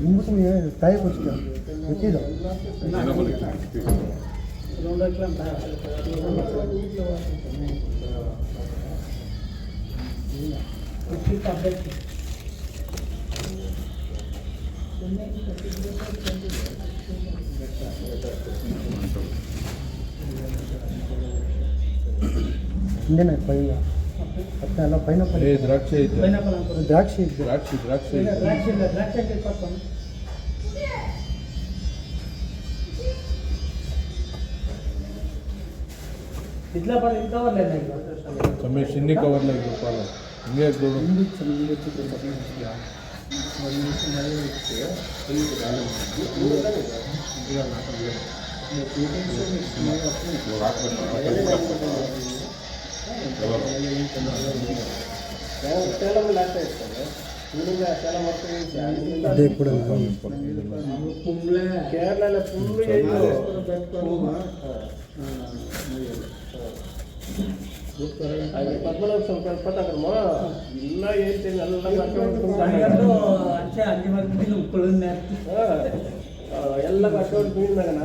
인구성이 다해 보시죠. 어디서? ಹಿಂದೆನೇ ಪೈನ ಎಲ್ಲ ಪೈನಾಪಲ್ ದ್ರಾಕ್ಷಿ ಐತೆ ದ್ರಾಕ್ಷಿ ದ್ರಾಕ್ಷಿ ದ್ರಾಕ್ಷಿ इतना पर इनका कवर लेना है समय सिन्नी कवर लगे पाला ಹಿಂಗೆ ದೊಡ್ಡ ಹಿಂದಿ ಚೆನ್ನಾಗಿ ಅದೇ ಕೂಡ ಕೇರಳ ಪದ್ಮನಾಭ ಸ್ವಲ್ಪ ಪತ್ತಾಕ್ರಮ ಇಲ್ಲ ಹೇಳ್ತೀನಿ ಎಲ್ಲ ಅಕೌಂಟ್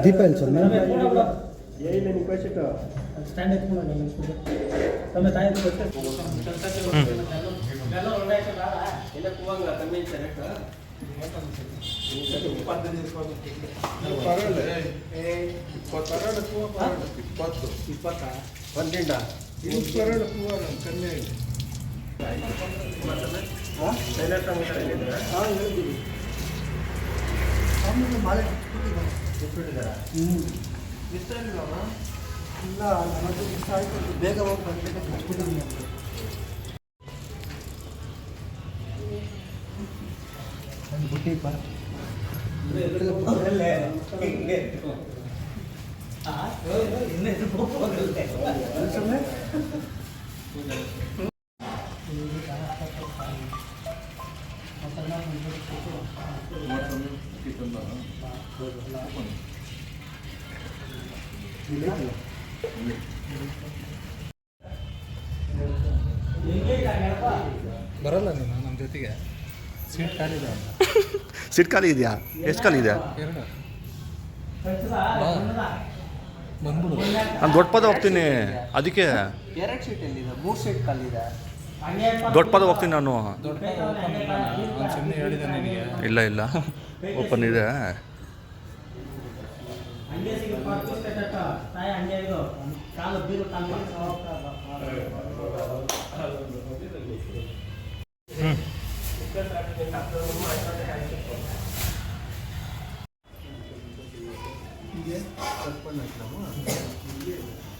ದೀಪ ಇಲ್ಲ ಸರ್ ಏನಿಲ್ಲ ನೀವು ಪೈಸೆಟ್ಟು ಸ್ಟ್ಯಾಂಡ್ ತಮ್ಮ ತಾಯಿ ಎಲ್ಲ ಕೂವಂಗ ಕಮ್ಮಿ ಪನ್ನೆಂಡ ಬೇಗ ಹೋಗಿ ಬಂದ್ಬಿಟ್ಟು ಬುಟ್ಟಿ ಪರ ಬರಲ್ಲ ನೀನು ನಮ್ಮ ಜೊತೆಗೆ ಸೀಟ್ ಖಾಲಿ ಇದೆ ಸೀಟ್ ಖಾಲಿ ಇದೆಯಾ? ಎಷ್ಟು ಖಾಲಿ ಇದೆ? ಎರಡು ಬಂದ್ಬಿಡು. ನಾನು ದೊಡ್ಡ ಪದ ಹೋಗ್ತೀನಿ, ಅದಕ್ಕೆ ಎರಡು ಸೀಟ್ ಎಲ್ಲಿದೆ? 3 ಸೀಟ್ ಖಾಲಿದೆ. ದೊಡ್ಡ ಪದ ಹೋಗ್ತೀನಿ ನಾನು. ದೊಡ್ಡ ನಾನು ಸುಮ್ಮನೆ ಹೇಳಿದೆ ನಿನಗೆ. ಇಲ್ಲ ಇಲ್ಲ ಓಪನ್ ಇದೆ.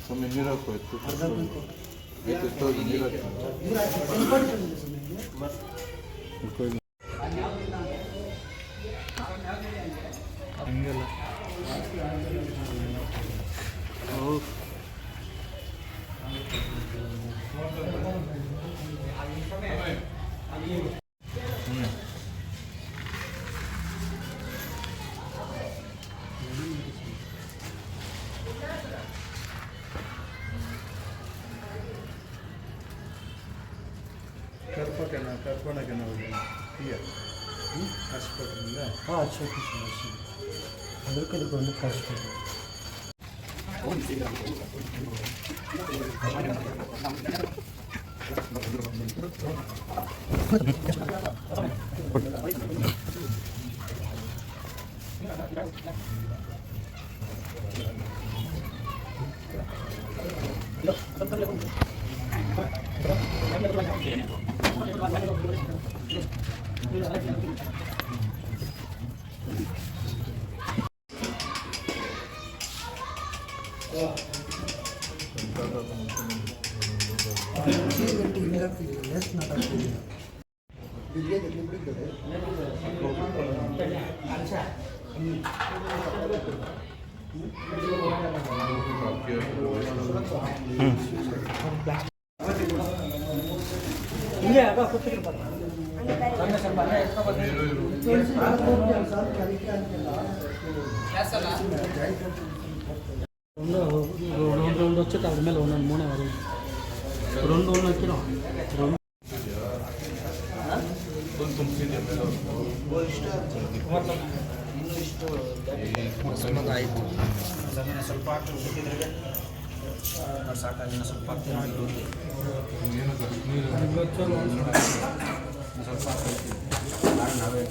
ಸುಮ್ಮನೆ ನೀರು ಹಾಕೋಯ್ತು ನೀರು ಹಂಗೆಲ್ಲ ಕರ್ಕೊಂಡೋಕೆ ನಾವು ಹಾಸ್ಪಿಟಲಿಂದ ಅದಕ್ಕೆ ಒಂದು ಕಷ್ಟ రెండు వచ్చి అక్కడ మీద ఉన్నాను మూడే వారు రెండు వచ్చి ಇನ್ನೂ ಇಷ್ಟು ಆಯಿತು. ಸ್ವಲ್ಪ ಹಾಕಿ ಸಿಕ್ಕಿದ್ರೆ ಸಾಕಾಗಿಲ್ಲ, ಸ್ವಲ್ಪ ಹಾಕ್ತೀನಿ ಸ್ವಲ್ಪ ಹಾಕ್ತೀನಿ ನಾವೇ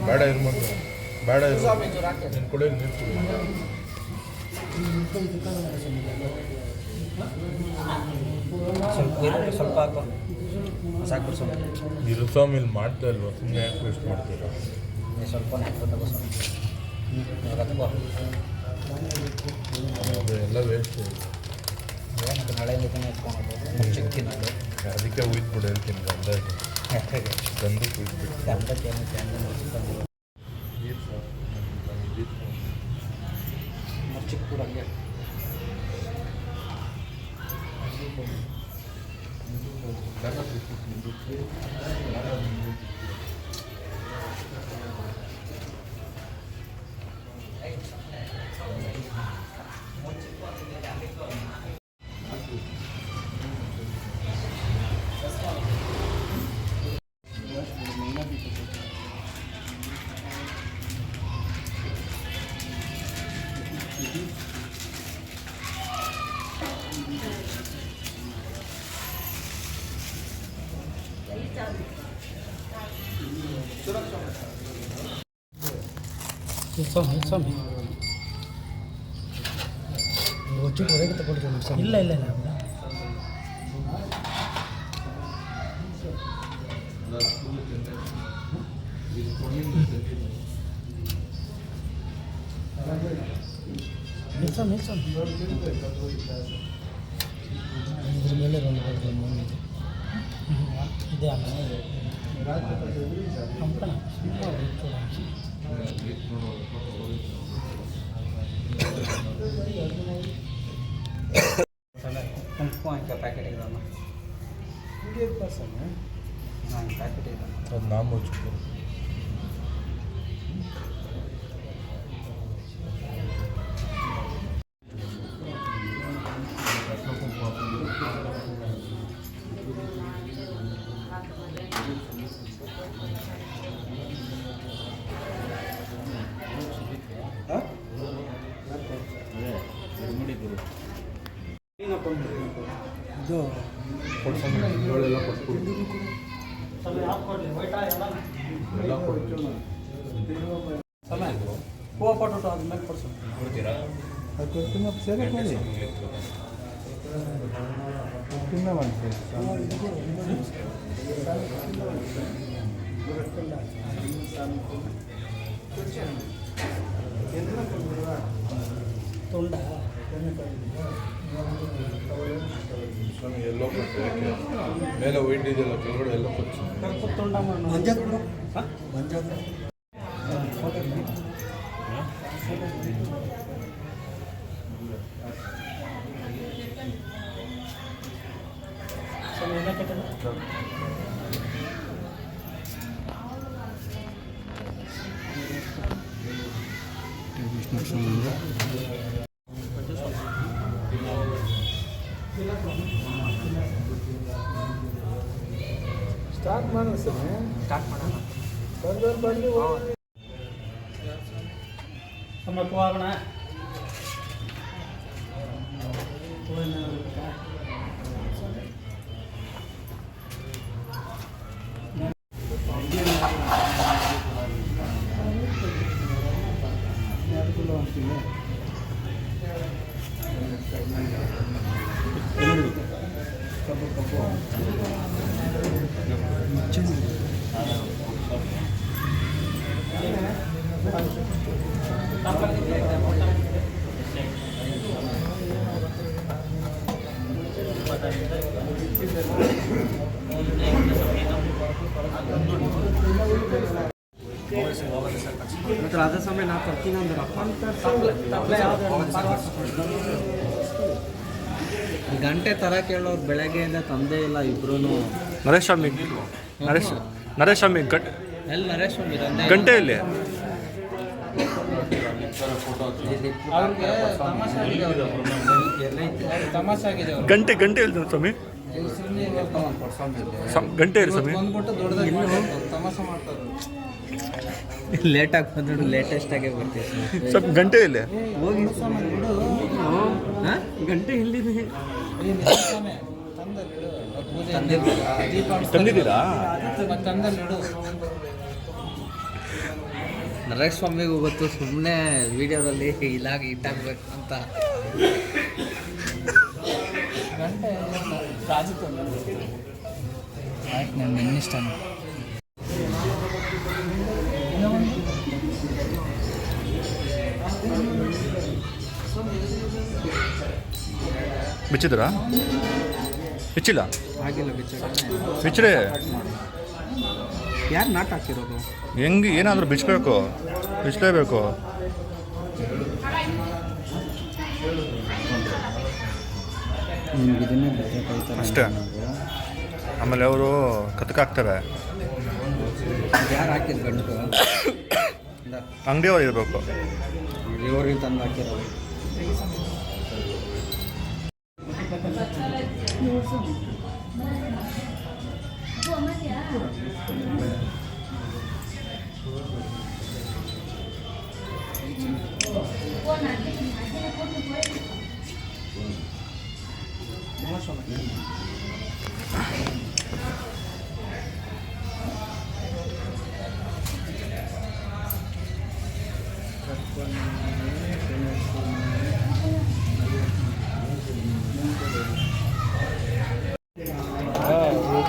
ಬೇಡ ಇರು ಮಗ, ಬೇಡ ಇರು ನೀನು ಕುಡಿಯೋದು ನೀರು ಕುಡಿ. ಸ್ವಲ್ಪ ಹಾಕೋ ಸಾಕು ಸ್ವಲ್ಪ ಇರು ಸ್ವಾಮಿ, ಇಲ್ಲಿ ಮಾಡ್ತಾ ಇಲ್ವಾ? ಸುಮ್ಮನೆ ಯಾಕೆ ವೇಸ್ಟ್ ಮಾಡ್ತೀರಾ? ಸ್ವಲ್ಪ ತಗೋ ಅದು ಎಲ್ಲ ವೇಸ್ಟ್. ಮತ್ತು ಮಳೆ ಜೊತೆ ಎತ್ಕೊಂಡು ಚಿಕ್ಕಿನದು ಅದಕ್ಕೆ ಉಯ್ದ್ಬಿಡು ಹೇಳ್ತೀನಿ, ಗಂಧಾಗಿ ಗಂಧಕ್ಕೆ ಉಯ್ದ್ಬಿಡು. ಗಂಧಕ್ಕೆ ನೀರು ಸಾಕು. ಚಿಕ್ಕ ಕೂಡ ಹಂಗೆ ಸ್ವಾಮಿ ಒಟ್ಟು ಹೊರಗೆ ತಗೊಳ್ತೀವಿ. ಇಲ್ಲ ಇಲ್ಲ ಇಲ್ಲ ಇದ್ರ ಮೇಲೆ ಇದೆ ಅಂಕಣ ಕುಂಕುಮ ಪ್ಯಾಕೆಟ್ ಇದಲ್ಲ ಪ್ಯಾಕೆಟ್ ಇದೆ ಅದು ನಾ ಮುಚ್ಕೊ. ಇದು ಕೊಡ್ಸೋಣ ಕೊಟ್ಬಿಡು. ಎಲ್ಲ ಕೊಡ್ತೀವಿ. ಸಮಯ ಹೂವು ಕೊಟ್ಟು ಅದ್ಮೇಲೆ ಕೊಡ್ಸೋಣ ಕೊಡ್ತೀರಾ? ಸೇರಿ ಮಾಡಿ ತುಂಡ ಸ್ವಾಮಿ ಎಲ್ಲೋ ಕೊಟ್ಟು ಮೇಲೆ ವೈಟ್ ಇದೆಯಲ್ಲ ಕೆಳಗಡೆ ಎಲ್ಲ ಕೊಡ್ಸಿ. ಕರ್ಪು ತುಂಡ ಮಂಜಾದ ಮಂಜಾದ ಸ್ಟಾರ್ಟ್ ಮಾಡೋಣ ಸರ್, ಸ್ಟಾರ್ಟ್ ಮಾಡೋಣ. ಸಮಯಕ್ಕೆ ಹೋಗೋಣ. ರಾಧಾ ಸಮಯ ನಾ ತರ್ತೀನಿ ಅಂದ್ರೆ ಗಂಟೆ ತರ ಕೇಳೋರು ಬೆಳಗ್ಗೆಯಿಂದ ತಂದೆ ಇಲ್ಲ ಇಬ್ರು. ನರೇಶ್ ಸ್ವಾಮಿ ನರೇಶ್ ಸ್ವಾಮಿ ಎಲ್ಲಿ ನರೇಶ್ ಸ್ವಾಮಿ ಗಂಟೆಯಲ್ಲಿ ಫೋಟೋ ಅವ್ರಿಗೆ ತಮಾಷೆ ಆಗಿದೆ ತಮಾಷೆ ಆಗಿದೆ ಅವ್ರಿಗೆ. ಗಂಟೆ ಗಂಟೆ ಹೇಳ್ತಾರೆ ಸ್ವಾಮಿ, ಗಂಟೆ ಹೇಳಿ ಸ್ವಾಮಿ. ಬಂದ್ಬಿಟ್ಟು ದೊಡ್ಡದಾಗಿ ತಮಾಷೆ ಮಾಡ್ತಾರೆ. ಲೇಟಾಗಿ ಬಂದ್ರು ಲೇಟೆಸ್ಟ್ ಆಗೇ ಬರ್ತೀವಿ. ಸ್ವಲ್ಪ ಗಂಟೆ ಇಲ್ಲಿ ಹೋಗಿ ಗಂಟೆ ಎಲ್ಲಿದೆ? ತಂದಿದ್ದೀರಾ? ತಂದಲ್ಲಿಡು. ನರೇಶ್ ಸ್ವಾಮಿಗೂ ಗೊತ್ತು ಸುಮ್ಮನೆ ವಿಡಿಯೋದಲ್ಲಿ ಇಲ್ಲಾಗಿ ಇಟ್ಟಾಗಬೇಕು ಅಂತ. ಗಂಟೆ ರಾಜು ಆಯ್ತು, ನನ್ನ ಇನ್ನಿಷ್ಟ. ಬಿಚ್ಚಿದ್ರಾ? ಬಿಚ್ಚಿಲ್ಲ, ಆಗಿಲ್ಲ ಬಿಚ್ಚ. ಬಿಚ್ಚರೆ ಯಾರು ನಾಟ್ ಹಾಕಿರೋದು? ಹೆಂಗೆ ಏನಾದರೂ ಬಿಚ್ಚಬೇಕು, ಬಿಚ್ಚಲೇಬೇಕು. ನಿಮ್ಗೆ ಇದನ್ನೇ ಬಿಚ್ಚಬೇಕಾಯ್ತಾರೆ ಅಷ್ಟೇ. ಆಮೇಲೆ ಅವರು ಕತ್ಕಾಕ್ತಾರೆ. ಯಾರು ಹಾಕಿದ್ ಗಂಟು? ಅಂಗಡಿಯವ್ರು ಇರಬೇಕು. ಇವ್ರಿಗೆ ತಂದು ಹಾಕಿರೋದು.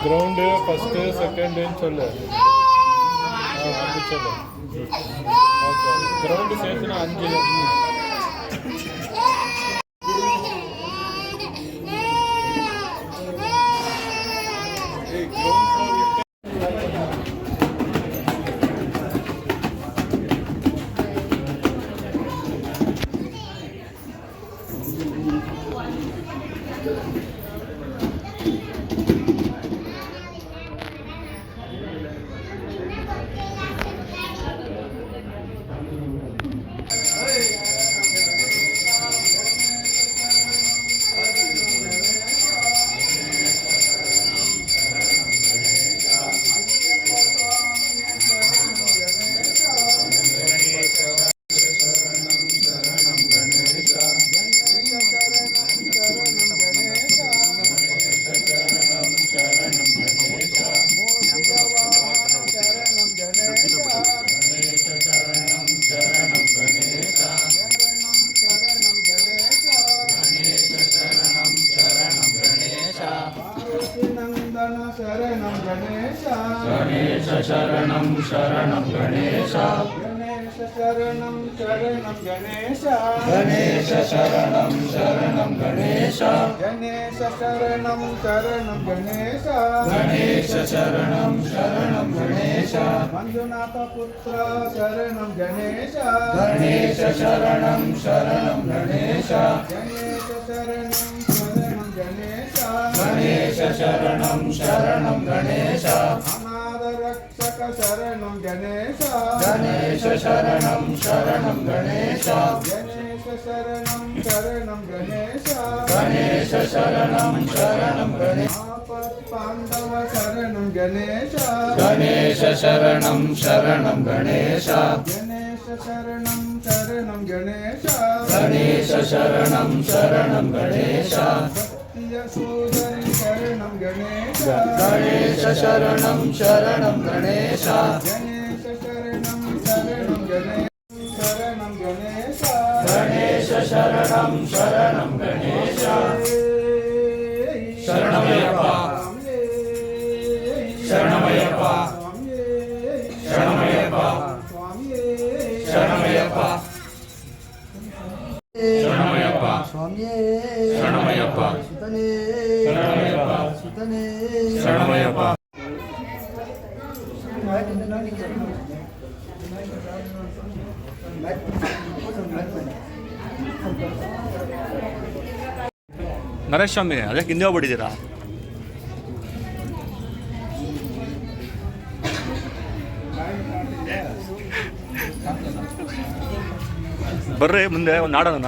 ग्राउंड फर्स्ट सेकंड इंच चले चलो ओके ग्राउंड ಸೇರ್ಸಿನ 5 शरणं गणेश गणेश शरणं शरणं गणेश गणेश शरणं शरणं गणेश गणेश शरणं शरणं गणेश गणेश शरणं शरणं गणेश गणेश शरणं शरणं गणेश मंजुनाथ पुत्र शरणं गणेश गणेश शरणं शरणं गणेश गणेश शरणं शरणं गणेश गणेश शरणं शरणं गणेश अनाथ रक्षक शरणं गणेश गणेश शरणं शरणं गणेश गणेश शरणं शरणं गणेश गणेश शरणं शरणं गणेश पांडव शरणं गणेश गणेश शरणं शरणं गणेश गणेश शरणं शरणं गणेश गणेश शरणं शरणं गणेश शरणं गणेश गणेश शरणं शरणं गणेश गणेश शरणं शरणं गणेश शरणं गणेश गणेश शरणं शरणं गणेश शरणमयप्पा शरणमयप्पा शरणमयप्पा शरणमयप्पा शरणमयप्पा शरणमयप्पा ಶರಣಮಯ್ಯಪ್ಪ. ನರೇಶ್ ಸ್ವಾಮಿ ಅದಕ್ಕೆ ಹಿಂದೆ ಹೋಗ್ಬಿಟ್ಟಿದ್ದೀರಾ? ಬರ್ರಿ ಮುಂದೆ ಒಂದು ಹಾಡೋಣ.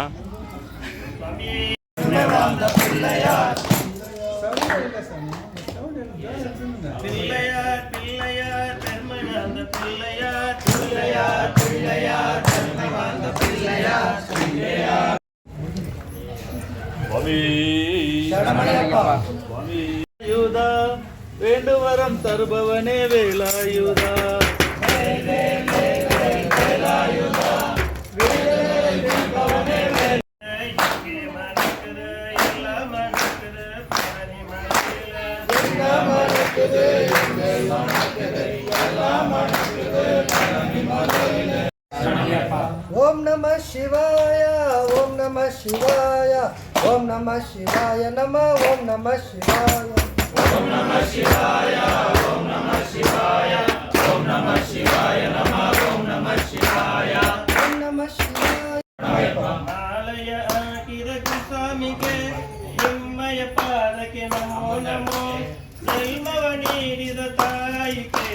யூதா வேண்டுவரம் தருபவனே வேலாயுதா. ಓಂ ನಮಃ ಶಿವಾಯ ಓಂ ನಮಃ ಶಿವಾಯ ಓಂ ನಮಃ ಶಿವಾಯ ನಮಃ ಓಂ ನಮಃ ಶಿವಾಯ ಓಂ ನಮಃ ಶಿವಾಯ ಓಂ ನಮಃ ಶಿವಾಯ ಓಂ ನಮಃ ಶಿವಾಯ ನಮಃ ಓಂ ನಮಃ ಶಿವಾಯ ಓಂ ನಮಃ ಶಿವಾಯ. ಮಾಲಯ ಹಾಕಿದ ಸ್ವಾಮಿಗೆ ನಿಮ್ಮಯ ಪಾದಕ್ಕೆ ನಮೋ ನಮೋ. ಜನ್ಮವ ನೀಡಿದ ತಾಯಿಗೆ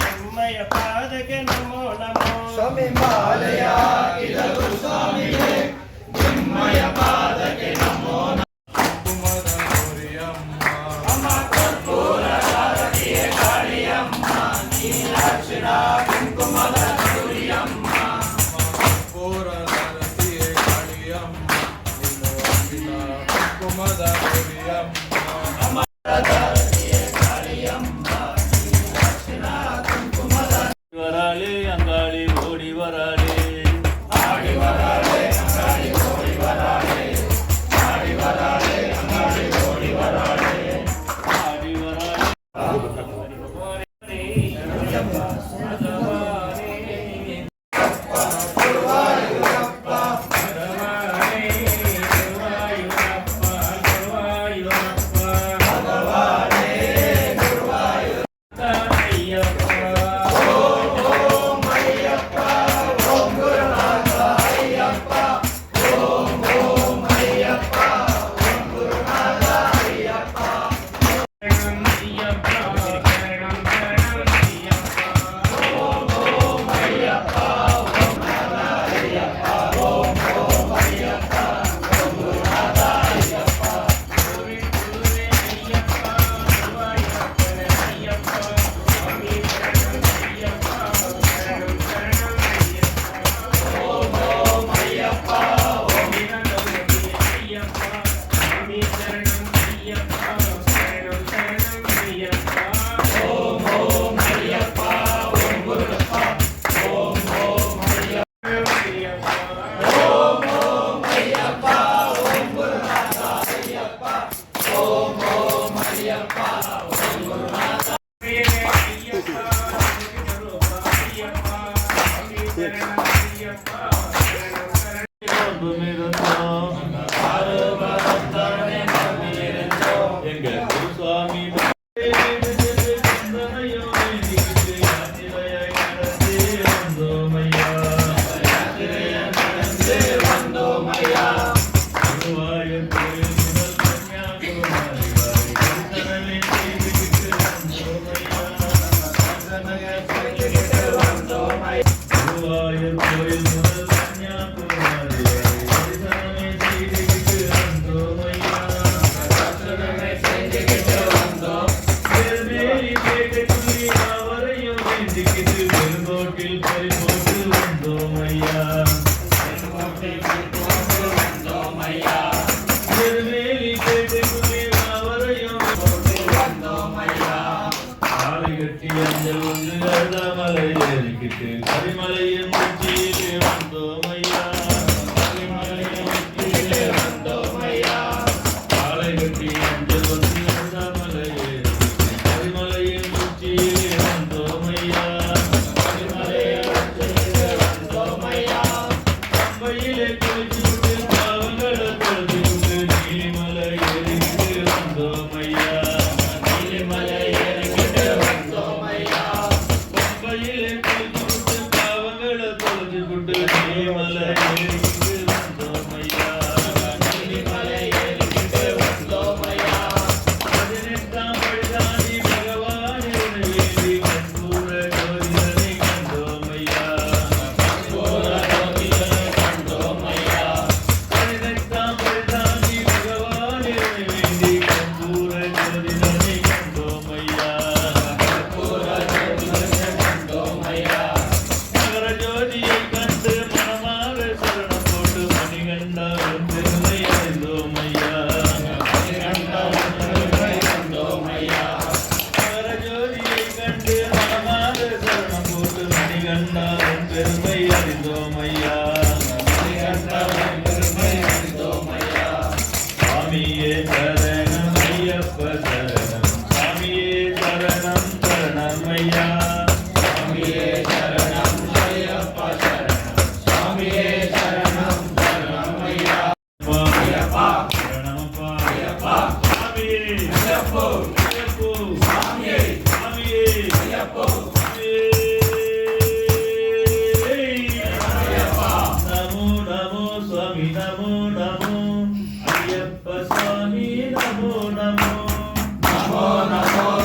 ನಿಮ್ಮಯ ಪಾದಕ್ಕೆ ನಮೋ ನಮೋ. ಸ್ವಾಮಿ ಮಾಲಯ ಹಾಕಿದರು ಸ್ವಾಮಿಗೆ ನಿಮ್ಮಯ ಪಾದಕ್ಕೆ ನಮೋ ನಮೋ. ಕುಂಕುಮದ ಗೌರಿಯಮ್ಮ ಅಮ್ಮ ಕರ್ಪೂರ ಹಾರತಿಯ ಕಾಳಿಯಮ್ಮ ನೀಲಾಕ್ಷರ ಕುಂಕುಮದ ಗೌರಿಯಮ್ಮ. ಕರ್ಪೂರದ ರತಿಯೇ ಕಾಳಿಯಮ್ಮ ನೀನು ಅಂಬಿನ ಕುಂಕುಮದ ಗೌರಿಯಮ್ಮ. ವರಾಳೆ ಅಂಗಾಳಿ ಓಡಿ ವರಾಳೆ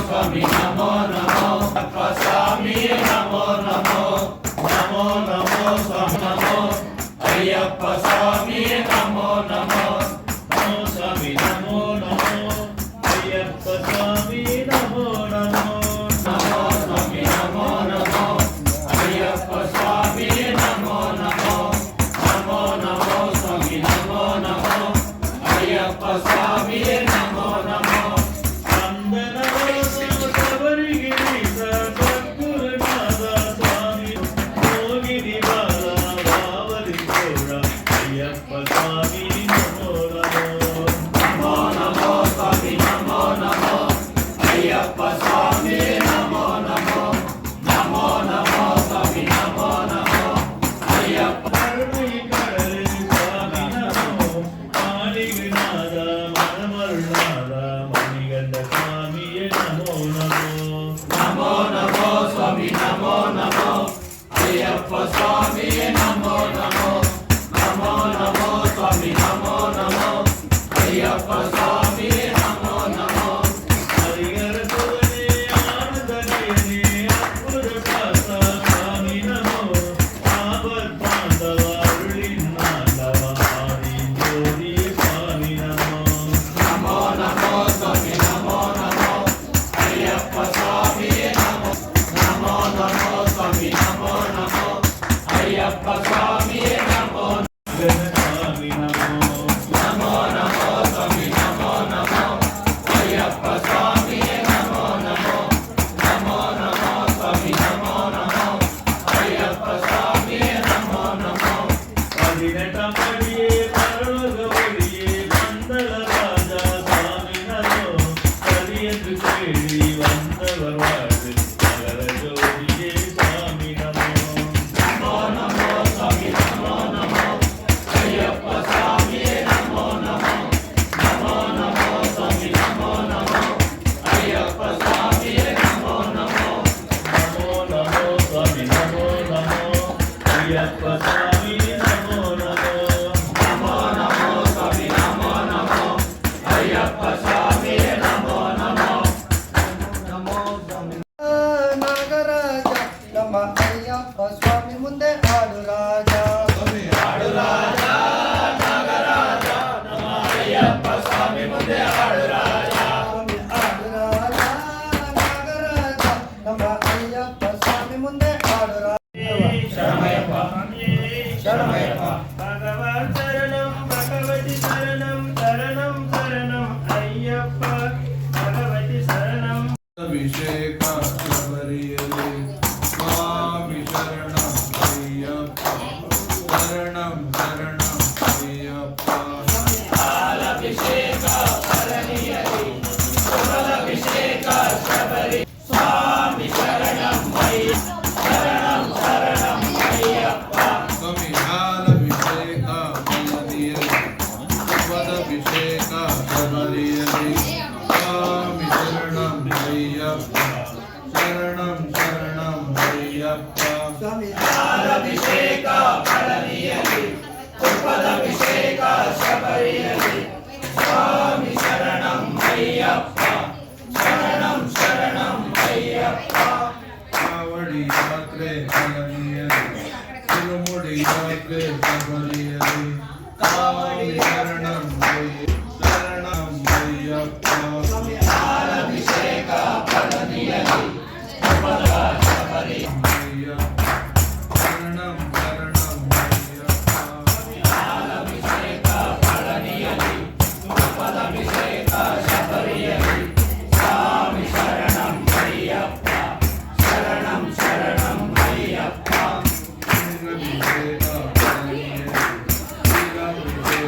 ಸ್ವಾಮಿ ನಮೋ ನಮೋ ಅಪ್ಪ ಸ್ವಾಮಿ ನಮೋ ನಮೋ ನಮೋ ನಮೋ ಸ್ವಾಮಿ ನಮೋ ಅಯ್ಯಪ್ಪ ಸ್ವಾಮಿ ನಮೋ ನಮೋ ನಮೋ ಸ್ವಾಮಿ ನಮೋ ನಮೋ ಅಯ್ಯಪ್ಪ ಸ್ವಾಮಿ ನಮೋ ನಮೋ ನಮೋ ಸ್ವಾಮಿ ನಮೋ ನಮೋ ಅಯ್ಯಪ್ಪ ಸ್ವಾಮಿ ನಮೋ ನಮೋ ನಮೋ ನಮೋ ಸ್ವಾಮಿ ನಮೋ ನಮೋ ಅಯ್ಯಪ್ಪ ಸ್ವಾಮಿ ನಮೋ ನಮೋ ನಾಗರಾಜ ನಮ್ಮ ಅಯ್ಯಪ್ಪ ಸ್ವಾಮಿ ಮುಂದೆ ಹಾಡು ರಾಜ ಹಾಡು ರಾಜ ನಾಗರಾಜ ನಮ್ಮ ಅಯ್ಯಪ್ಪ ಸ್ವಾಮಿ ಮುಂದೆ ಹಾಡು ರಾಜ ಹಾಡು ರಾಜ ನಾಗರಾಜ ನಮ್ಮ ಅಯ್ಯಪ್ಪ ಸ್ವಾಮಿ ಮುಂದೆ ಹಾಡು ರಾಜ ಶರಣಮಯ್ಯಪ್ಪ ಶರಣಮಯ್ಯಪ್ಪ ಭಗವಾನ್ ಶರಣಂ ಭಗವತಿ ಶರಣಂ ಶರಣಂ ಶರಣಂ ಅಯ್ಯಪ್ಪ ಭಗವತಿ ಶರಣಂ ಅಭಿಷೇಕ ಶಬರಿಯಲಿ ಸ್ವಾಮಿ ಶರಣಂ ಅಯ್ಯಪ್ಪ ಶರಣಂ ಶರಣಂ ಅಯ್ಯಪ್ಪ ಹಾಲಭಿಷೇಕ ಶರಣಿಯಲಿ ಸುಮಲಭಿಷೇಕ ಶಬರಿ ಸ್ವಾಮಿ ಶರಣಂ ಶರಣಂ ಶರಣಂ ಅಯ್ಯಪ್ಪ ಸ್ವಾಮಿ ಹಾಲಭಿಷೇಕ ಶಬರಿಯಲಿ ಸುಮಲಭಿಷೇಕ ಶಬರಿಯಲಿ ಸ್ವಾಮಿ ಶರಣಂ ಅಯ್ಯಪ್ಪ ಶರಣಂ ಶರಣಂ ಅಯ್ಯಪ್ಪ ಸ್ವಾಮಿ ಹಾಲಭಿಷೇಕ ಪಳನಿಯಲಿ ತುಪ್ಪದಭಿಷೇಕ ಶಬರಿಯಲಿ ಸ್ವಾಮಿ ಶರಣಂ ಅಯ್ಯಪ್ಪ ಶರಣಂ ಶರಣಂ ಅಯ್ಯಪ್ಪ ಕಾವಡಿ ಯಾತ್ರೆ ಪಳನಿಯಲಿ ತಿರುಮುಡಿ ಯಾತ್ರೆ ಶಬರಿಯಲಿ ಸ್ವಾಮಿ ಶರಣಂ ಶರಣಂ ಅಯ್ಯಪ್ಪ ಹಾಲಭಿಷೇಕ ಪಳನಿಯಲಿ ತುಪ್ಪದ ಶಬರಿ ಅಯ್ಯಪ್ಪ ಶರಣಂ ಶರಣಂ ಅಯ್ಯಪ್ಪ ಹಾಲಭಿಷೇಕ ಪಳನಿಯಲಿ ತುಪ್ಪದಭಿಷೇಕ ಶಬರಿಯಲಿ ಸ್ವಾಮಿ ಶರಣಂ ಅಯ್ಯಪ್ಪ ಶರಣಂ ಶರಣಂ ಅಯ್ಯಪ್ಪ ಲಿಂಗಾಭಿಷೇಕ ಪಳನಿಯಲಿ ಲಿಂಗಾಭಿಷೇಕ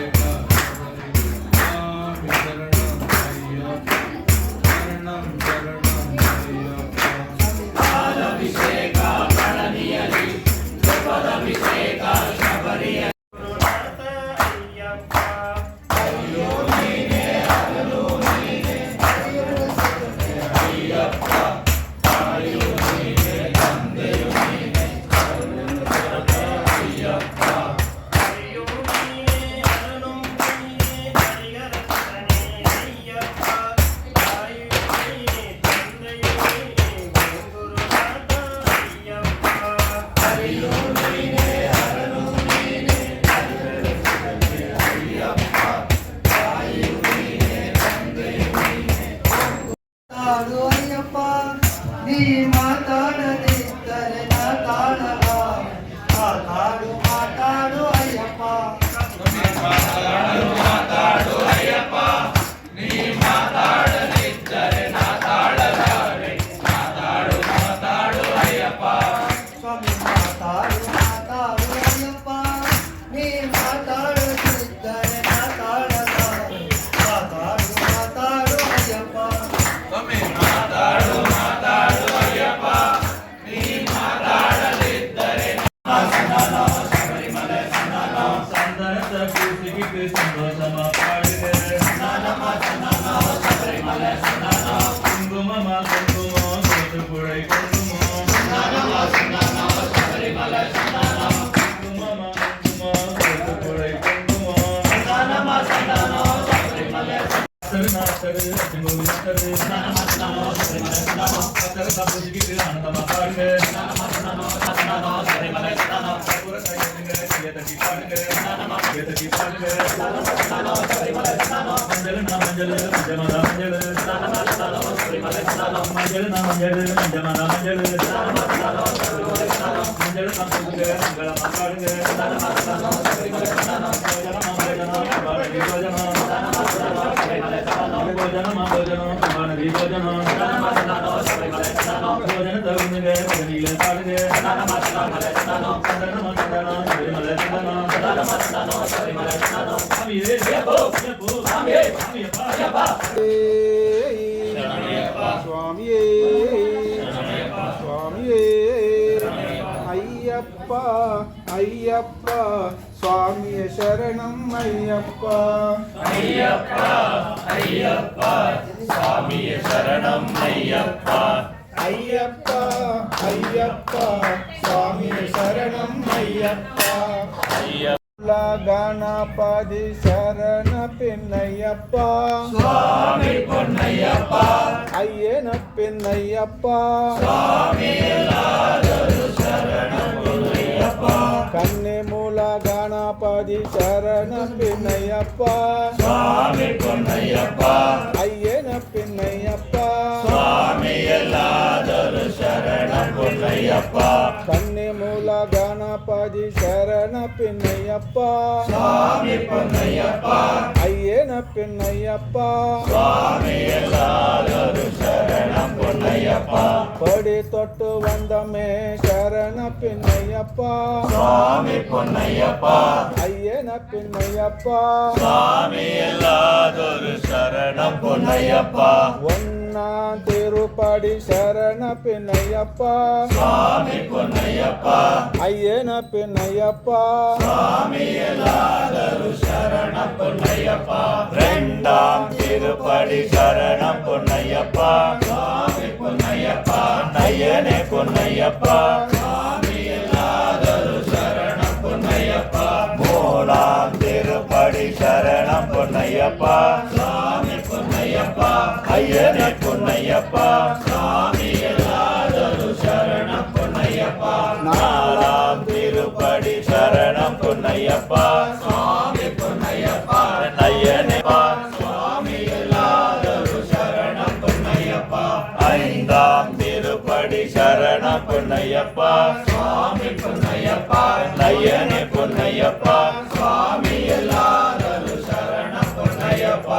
ನೀ ಮಾತಾಡದಿದ್ದರೆ ನಾ ತಾಳಲಾರೆ. ಮಾತಾಡು ಮಾತಾಡು ಅಯ್ಯಪ್ಪ, ಸ್ವಾಮಿ ಮಾತಾಡು ಮಾತಾಡು ಅಯ್ಯಪ್ಪ, ನೀ ಮಾತಾಡದಿದ್ದರೆ ನಾ ತಾಳಲಾರೆ. ಮಾತಾಡು ಮಾತಾಡು ಅಯ್ಯಪ್ಪ, ಸ್ವಾಮಿಯೇ ಸ್ವಾಮಿಯೇ ಅಯ್ಯಪ್ಪ ಅಯ್ಯಪ್ಪ ಸ್ವಾಮಿಯ ಶರಣಂ ಅಯ್ಯಪ್ಪ ಅಯ್ಯಪ್ಪ ಅಯ್ಯಪ್ಪ ಸ್ವಾಮಿಯ ಶರಣಂ ಅಯ್ಯಪ್ಪ ಅಯ್ಯಪ್ಪ ಅಯ್ಯಪ್ಪ ಸ್ವಾಮಿಯ ಶರಣಂ ಅಯ್ಯಪ್ಪ ಗಣಪತಿ ಶರಣ ಪಿನ್ನಯ್ಯಪ್ಪ ಸ್ವಾಮಿ ಪೊನ್ನಯ್ಯಪ್ಪ ಅಯ್ಯನ ಪಿನ್ನಯ್ಯಪ್ಪ ಸ್ವಾಮಿ ಎಲ್ಲಾದರೂ ಶರಣ ಪೊನ್ನಯ್ಯಪ್ಪ ಕನ್ನೆ ಮೂಲ ಗಣಪತಿ ಶರಣ ಪಿನ್ನಯ್ಯಪ್ಪ ಸ್ವಾಮಿ ಪೊನ್ನಯ್ಯಪ್ಪ ಅಯ್ಯನ ಪಿನ್ನಯ್ಯಪ್ಪ ಸ್ವಾಮಿ ಎಲ್ಲಾದರೂ ಶರಣ ಪೊನ್ನಯ್ಯಪ್ಪ ಕನ್ನೆ ಮೂಲ ಗಣಪತಿ ಶರಣ ಪಿನ್ನಯ್ಯಪ್ಪ ಸ್ವಾಮಿ ಪೊನ್ನಯ್ಯಪ್ಪ ಅಯ್ಯನ ಪಿನ್ನಯ್ಯಪ್ಪ ಸ್ವಾಮಿ ಎಲ್ಲಾದರೂ ಶರಣ ಪೊನ್ನಯ್ಯಪ್ಪ ಪಡಿ ತೊಟ್ಟು ಒಂದೊಮ್ಮೆ ಶರಣ ಪಿನ್ನಯ್ಯಪ್ಪ ಸ್ವಾಮಿ ಪೊನ್ನಯ್ಯಪ್ಪ ಅಯ್ಯನ ಪಿನ್ನಯ್ಯಪ್ಪ ಸ್ವಾಮಿ ಎಲ್ಲಾದರೂ ಶರಣ ಪೊನ್ನಯ್ಯಪ್ಪ ಒನ್ನ ತಿರುಪಡಿ ಶರಣ ಪಿನ್ನಯ್ಯಪ್ಪ ಸ್ವಾಮಿ ಪೊನ್ನಯ್ಯಪ್ಪ ಅಯ್ಯನ ಪಿನ್ನಯ್ಯಪ್ಪ ಸ್ವಾಮಿ ಎಲ್ಲಾದರೂ ಶರಣ ಪೊನ್ನಯ್ಯಪ್ಪ ரெண்டாம் திருப்படி சரண பொன்னையப்பா சுவாமி பொன்னையப்பா நையனே பொன்னையப்பா சுவாமி எல்லாದರೂ ಶರಣ பொன்னையப்பா மூணாம் திருப்படி சரண பொன்னையப்பா சுவாமி பொன்னையப்பா ஐயனே பொன்னையப்பா சுவாமி எல்லாದರೂ ಶರಣ பொன்னையப்பா நாலாம் திருப்படி சரண பொன்னையப்பா சுவாமி பொன்னையப்பா நையனேப்பா சுவாமி எல்லாದರೂ ಶರಣ பொன்னையப்ப ஐந்தாம் திருப்படி சரண பொன்னையப்ப சுவாமி பொன்னையப்ப நையனே பொன்னையப்ப சுவாமி எல்லாದರೂ ಶರಣ பொன்னையப்ப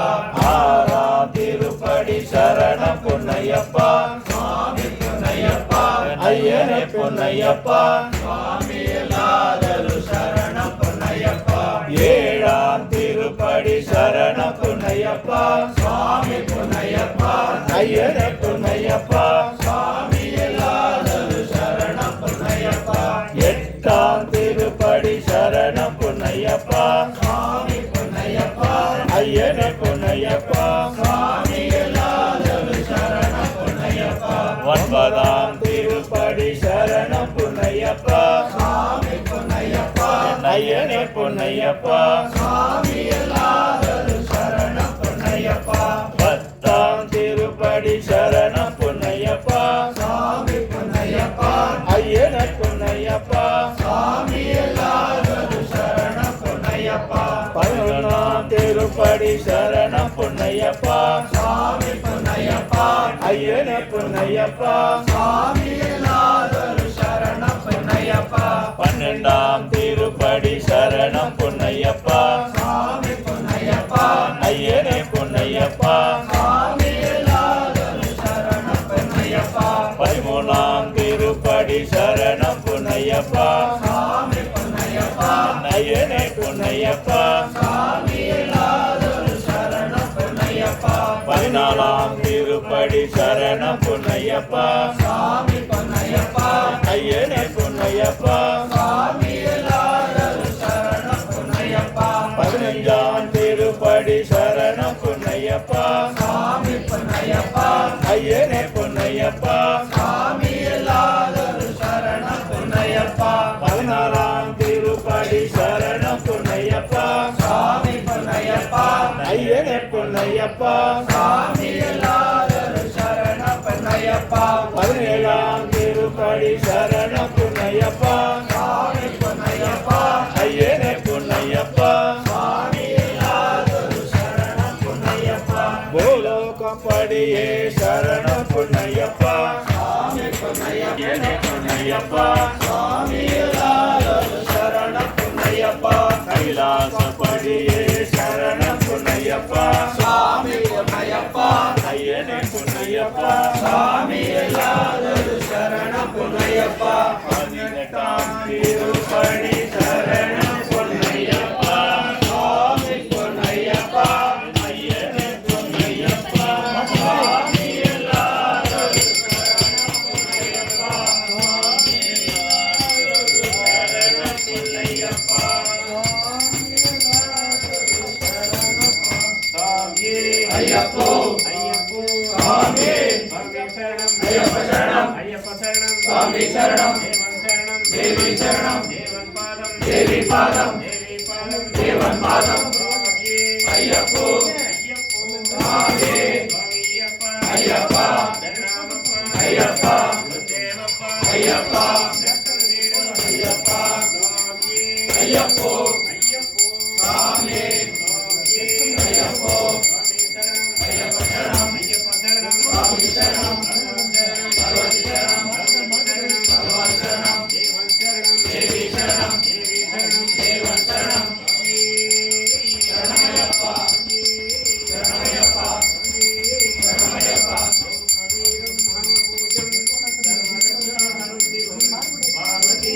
ஆறாம் திருப்படி சரண பொன்னையப்ப சுவாமி பொன்னையப்ப ஐயனே பொன்னையப்ப சுவாமி எல்லாದರೂ ಶರಣ பொன்னையப்ப ஏழாம் திருப்படி சரண பொன்னையப்ப சுவாமி பொன்னையப்ப ஐயனே பொன்னையப்ப சுவாமி எல்லாದರೂ ಶರಣ பொன்னையப்ப எட்டாம் திருப்படி சரண பொன்னையப்ப சுவாமி பொன்னையப்ப ஐயனே பொன்னையப்ப சுவாமி எல்லாದರೂ ಶರಣ பொன்னையப்ப ஒன்பதாம் திருப்படி சரண பொன்னையப்ப சுவாமி பொன்னையப்ப ஐயனே பொன்னையப்ப சுவாமி எல்லாದರೂ ಶರಣ பொன்னையப்ப பத்தாம் திருப்படி சரண பொன்னையப்ப சுவாமி பொன்னையப்ப ஐயனே பொன்னையப்ப சுவாமி எல்லாದರೂ ಶರಣ பொன்னையப்ப பதினொன்றாம் திருப்படி சரண பொன்னையப்ப சுவாமி பொன்னையப்ப ஐயனே பொன்னையப்பா சுவாமியலாதரு சரணம் பொன்னையப்பா 12ஆம் திருப்படி சரணம் பொன்னையப்பா சுவாமி பொன்னையப்பா ஐயனே பொன்னையப்பா சுவாமியலாதரு சரணம் பொன்னையப்பா 13ஆம் திருப்படி சரணம் பொன்னையப்பா சுவாமி பொன்னையப்பா ஐயனே பொன்னையப்பா சுவாமியலாதரு சரணம் பொன்னையப்பா 14ஆம் திருப்படி சரணம் பொன்னையப்பா சுவாமி பொன்னையப்பா ஐயனே பொன்னையப்பா சுவாமியலாதரு சரணம் பொன்னையப்பா 15ஆம் திருப்படி சரணம் பொன்னையப்பா சுவாமி பொன்னையப்பா ஐயனே பொன்னையப்பா சுவாமியலாதரு சரணம் பொன்னையப்பா 16ஆம் திருப்படி சரணம் பொன்னையப்பா சுவாமி பொன்னையப்பா ஐயனே பொன்னையப்பா சுவாமியலாதரு சரணம் பொன்னையப்பா 17ஆம் திருப்படி சரணம் பொன்னையப்பா சுவாமி பொன்னையப்பா ஐயனே பொன்னையப்பா சுவாமியலாதரு சரணம் பொன்னையப்பா பூலோகம்படியே சரணம் பொன்னையப்பா சுவாமி பொன்னையப்பா பொன்னையப்பா சுவாமியலாதரு சரணம் பொன்னையப்பா கைலாசப்படியே சரணம் பொன்னையப்பா சுவாமி பொன்னையப்பா ஐயனே பொன்னையப்பா சுவாமியலாதரு சரணம் பொன்னையப்பா 18ஆம் திருப்படி சரணம் பொன்னையப்பா சுவாமி பொன்னையப்பா ஐயனே பொன்னையப்பா சுவாமியலாதரு சரணம் பொன்னையப்பா சுவாமியலாதரு சரணம் பொன்னையப்பா ஐயப்போ ஐயப்போ சுவாமி சரணம் ஐயப்ப சரணம் ஐயப்ப சரணம் சுவாமி சரணம் தேவி சரணம் தேவி பாதம் தேவன் பாதம் ஐயப்போ சுவாமி ஐயப்பா ஐயப்பா ஐயப்பா ஐயப்பா ஐயப்போ சுவாமி ஐயப்போ ஐயப்ப சரணம் சுவாமி சரணம் பார்வதி சரணம் பகவான் சரணம் தேவி சரணம் தேவன் சரணம் சரணமையப்பா சரணமையப்பா சரணமையப்பா பார்வதி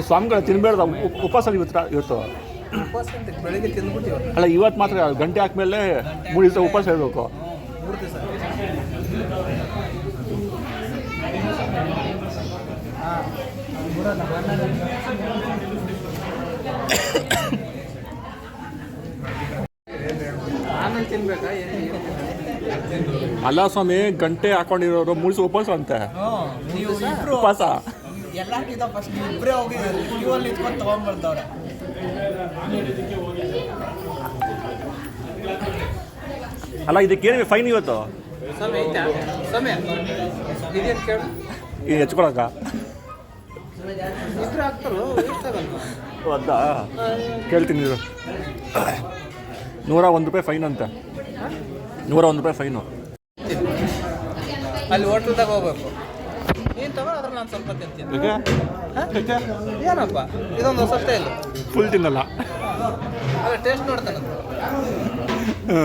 ಸ್ವಾಮಿಗಳ ತಿನ್ಬೇಡ್ದ ಉಪವಾಸ ಇವತ್ತು ಉಪವಾಸ ಅಂತ ಬೆಳಗ್ಗೆ ತಿಂದ್ಬಿಟ್ಟು ಅಲ್ಲ ಇವತ್ತು ಮಾತ್ರ ಗಂಟೆ ಹಾಕ್ಮೇಲೆ 3 ದಿವಸ ಉಪವಾಸ ಇರಬೇಕು 3 ದಿವಸ ಆಮೇಲೆ ತಿನ್ಬೇಕಾ ಏನು ಅಲ್ಲ ಸ್ವಾಮಿ ಗಂಟೆ ಹಾಕೊಂಡಿರೋರು ಮುಳಿಸಿ ಉಪವಾಸ ಅಂತೆ ನೀವು ಇಬ್ರು ಉಪವಾಸ ಎಲ್ಲಕ್ಕಿಂತ ಫಸ್ಟ್ ನೀವು ಇಬ್ಬರೇ ಹೋಗಿ ಕ್ಯೂ ಅಲ್ಲಿ ನಿಂತ್ಕೊಂಡು ತೊಗೊಂಡ್ಬರ್ದವ್ರೆ. ಅಲ್ಲ ಇದಕ್ಕೇನು ಫೈನ್ ಇವತ್ತು ಸಮಯ ಐತಾ ಸಮಯ ಇದೇನು ಕೇಳು ಈಗ ಹೆಚ್ಕೊಳಕ ಇದ್ರೆ ಆಗ್ತಾರೋ ಎಷ್ಟಾಗಲ್ಲ ಅದಾ ಕೇಳ್ತೀನಿ ಇದು 101 ರೂಪಾಯಿ ಫೈನ್ ಅಂತೆ 101 ರೂಪಾಯಿ ಫೈನು ಅಲ್ಲಿ ಹೋಟ್ಲ್ದಾಗ ಹೋಗ್ಬೇಕು ನೀನು ತಗೋ ಅದ್ರ ನಾನು ಸ್ವಲ್ಪ ತಿಂತೀನಿ ಏನಪ್ಪ ಇದೊಂದು ಹೊಸ ಸ್ಟೈಲ್ ಫುಲ್ ತಿನ್ನಲ್ಲ ಅಲ್ಲ ಟೇಸ್ಟ್ ನೋಡ್ತಾನಂತ ಹ್ಞೂ